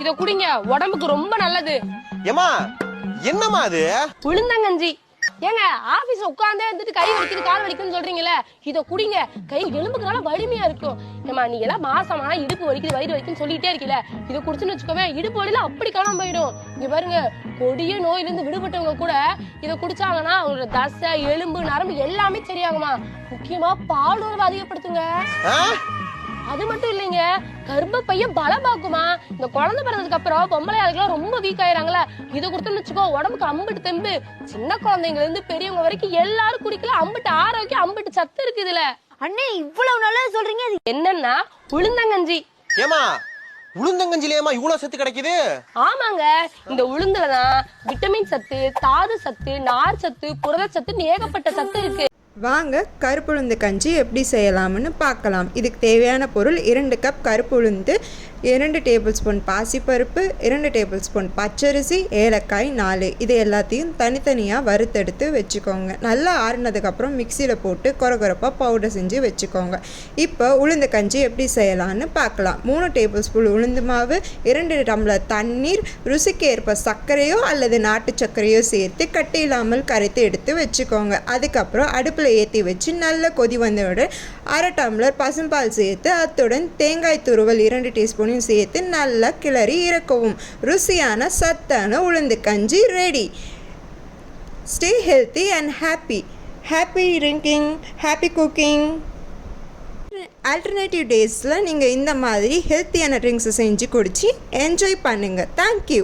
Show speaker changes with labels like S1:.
S1: இத குடிங்க, உடம்புக்கு ரொம்ப நல்லது.
S2: ஏமா என்னமா அது?
S1: உளுந்தங்கஞ்சி. ஏங்க ஆபீஸ்ல உட்கார்ந்தே இருந்துட்டு கை வலிக்குது கால் வலிக்குதுன்னு சொல்றீங்களே, இத குடிங்க, கை எலும்புக்கு நல்லா வலிமையா இருக்கும். ஏமா நீ எல்லாம் மாசமா இடுப்பு வலிக்குது வயிறு வலிக்குன்னு சொல்லிட்டே இருக்கீல, இத குடிச்சுன்னு வச்சுக்கோவே இடுப்பு வலியில அப்படி காணாம போயிடும். இங்க பாருங்க, கொடிய நோயில இருந்து விடுபட்டவங்க கூட இத குடிச்சாங்கன்னா அவங்களோட தசை எலும்பு நரம்பு எல்லாமே சரியாகுமா. முக்கியமா பாலுறவு அதிகப்படுத்துங்க. அது மட்டும் இல்லைங்க, கர்ப்பப்பைய பலமாக்குமா. இந்த குழந்தை பிறந்ததுக்கு அப்புறம் பொம்பளை ஆளுக்கெல்லாம் ரொம்ப வீக் ஆயிராங்களா, இதை கொடுத்துன்னு வச்சுக்கோ உடம்புக்கு அம்பிட்டு தெம்பு. சின்ன குழந்தைங்க இருந்து பெரியவங்க வரைக்கும் எல்லாரும் குடிக்கலாம். அம்பிட்டு ஆரோக்கியம், அம்பிட்டு சத்து இருக்கு இதுல.
S3: அண்ணே இவ்வளவு நல்லது சொல்றீங்க. அது
S1: என்னன்னா உளுந்தங்கஞ்சி.
S2: ஏமா உளுந்தங்கஞ்சிலேமா இவ்வளவு சத்து கிடைக்குது?
S1: ஆமாங்க, இந்த உளுந்துலதான் விட்டமின் சத்து, தாது சத்து, நார் சத்து, புரத சத்து, ஏகப்பட்ட சத்து இருக்கு.
S4: வாங்க கருப்புளுந்து கஞ்சி எப்படி செய்யலாம்னு பார்க்கலாம். இதுக்கு தேவையான பொருள் 2 கப் கருப்புளுந்து, 2 டேபிள் ஸ்பூன் பாசிப்பருப்பு, 2 டேபிள் ஸ்பூன் பச்சரிசி, ஏலக்காய் 4. இது எல்லாத்தையும் தனித்தனியாக வறுத்தெடுத்து வச்சுக்கோங்க. நல்லா ஆறுனதுக்கப்புறம் மிக்சியில் போட்டு கொரகொரப்பாக பவுடர் செஞ்சு வச்சுக்கோங்க. இப்போ உளுந்து கஞ்சி எப்படி செய்யலான்னு பார்க்கலாம். 3 டேபிள் ஸ்பூன் உளுந்து மாவு, 2 டம்ளர் தண்ணீர், ருசிக்கு ஏற்ப சர்க்கரையோ அல்லது நாட்டு சர்க்கரையோ சேர்த்து கட்டி இல்லாமல் கரைத்து எடுத்து வச்சுக்கோங்க. அதுக்கப்புறம் அடுப்பில் ஏற்றி வச்சு நல்ல கொதி வந்தவுடன் 1/2 டம்ளர் பசும்பால் சேர்த்து அத்துடன் தேங்காய் துருவல் 2 டீஸ்பூனையும் சேர்த்து நல்லா கிளறி இறக்கவும். ருசியான சத்தான உளுந்து கஞ்சி ready. Stay healthy and happy. Happy drinking, happy cooking. Alternative டேஸில் நீங்கள் இந்த மாதிரி ஹெல்த்தியான ட்ரிங்க்ஸை செஞ்சு குடிச்சு என்ஜாய் பண்ணுங்கள். தேங்க்யூ.